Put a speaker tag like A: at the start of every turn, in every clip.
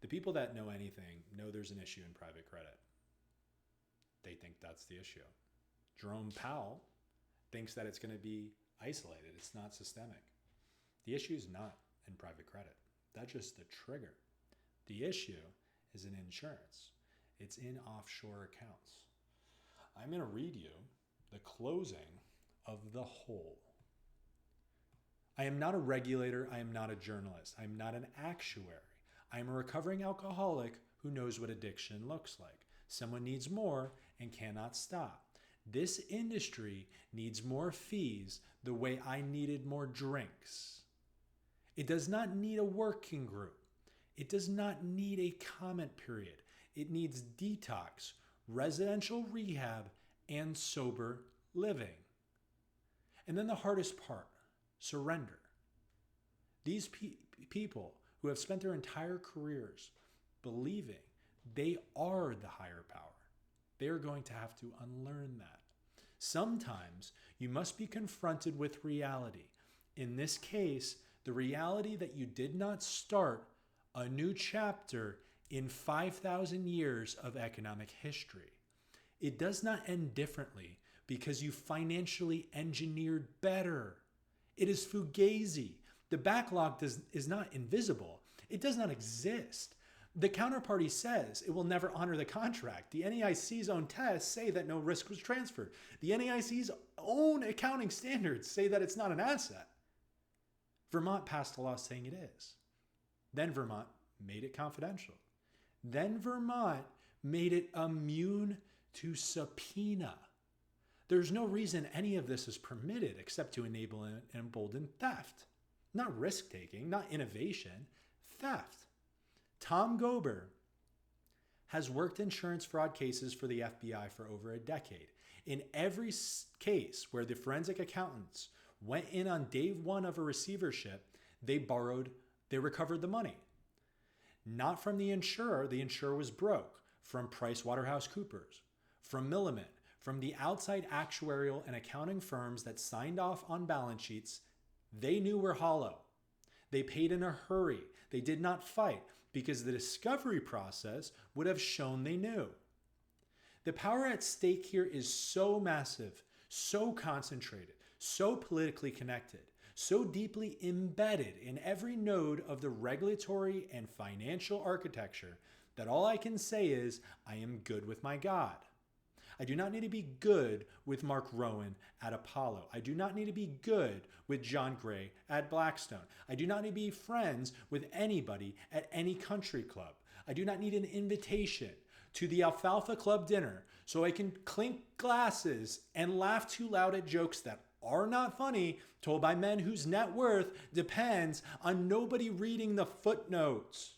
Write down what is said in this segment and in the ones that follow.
A: people that know anything know there's an issue in private credit. They think that's the issue. Jerome Powell thinks that it's going to be isolated. It's not systemic. The issue is not in private credit. That's just the trigger. The issue is in insurance. It's in offshore accounts. I'm going to read you the closing of the whole. I am not a regulator. I am not a journalist. I am not an actuary. I am a recovering alcoholic who knows what addiction looks like. Someone needs more and cannot stop. This industry needs more fees the way I needed more drinks. It does not need a working group. It does not need a comment period. It needs detox, residential rehab, and sober living. And then the hardest part, surrender. These people who have spent their entire careers believing they are the higher power, they are going to have to unlearn that. Sometimes you must be confronted with reality. In this case, the reality that you did not start a new chapter in 5,000 years of economic history. It does not end differently because you financially engineered better. It is fugazi. The backlog is not invisible. It does not exist. The counterparty says it will never honor the contract. The NAIC's own tests say that no risk was transferred. The NAIC's own accounting standards say that it's not an asset. Vermont passed a law saying it is. Then Vermont made it confidential. Then Vermont made it immune to subpoena. There's no reason any of this is permitted except to enable and embolden theft. Not risk-taking, not innovation, theft. Tom Gober has worked insurance fraud cases for the FBI for over a decade. In every case where the forensic accountants went in on day one of a receivership, they recovered the money. Not from the insurer was broke, from PricewaterhouseCoopers, from Milliman, from the outside actuarial and accounting firms that signed off on balance sheets. They knew were hollow. They paid in a hurry. They did not fight because the discovery process would have shown they knew. The power at stake here is so massive, so concentrated, so politically connected, so deeply embedded in every node of the regulatory and financial architecture that all I can say is, I am good with my God. I do not need to be good with Mark Rowan at Apollo. I do not need to be good with John Gray at Blackstone. I do not need to be friends with anybody at any country club. I do not need an invitation to the Alfalfa Club dinner so I can clink glasses and laugh too loud at jokes that are not funny, told by men whose net worth depends on nobody reading the footnotes.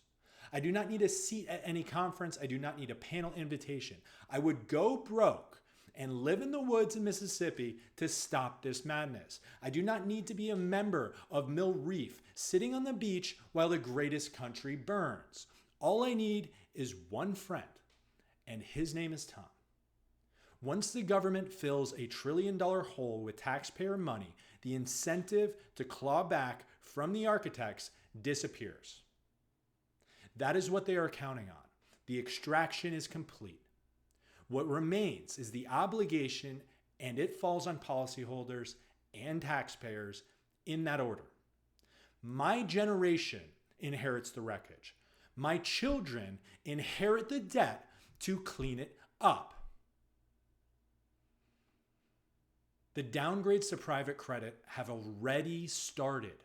A: I do not need a seat at any conference. I do not need a panel invitation. I would go broke and live in the woods in Mississippi to stop this madness. I do not need to be a member of Mill Reef sitting on the beach while the greatest country burns. All I need is one friend, and his name is Tom. Once the government fills a $1 trillion hole with taxpayer money, the incentive to claw back from the architects disappears. That is what they are counting on. The extraction is complete. What remains is the obligation, and it falls on policyholders and taxpayers in that order. My generation inherits the wreckage. My children inherit the debt to clean it up. The downgrades to private credit have already started.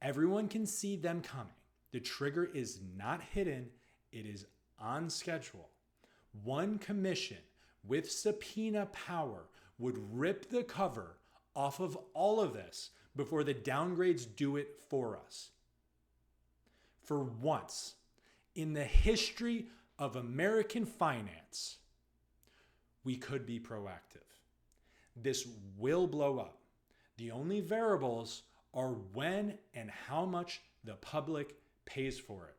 A: Everyone can see them coming. The trigger is not hidden, it is on schedule. One commission with subpoena power would rip the cover off of all of this before the downgrades do it for us. For once in the history of American finance, we could be proactive. This will blow up. The only variables are when and how much the public pays for it.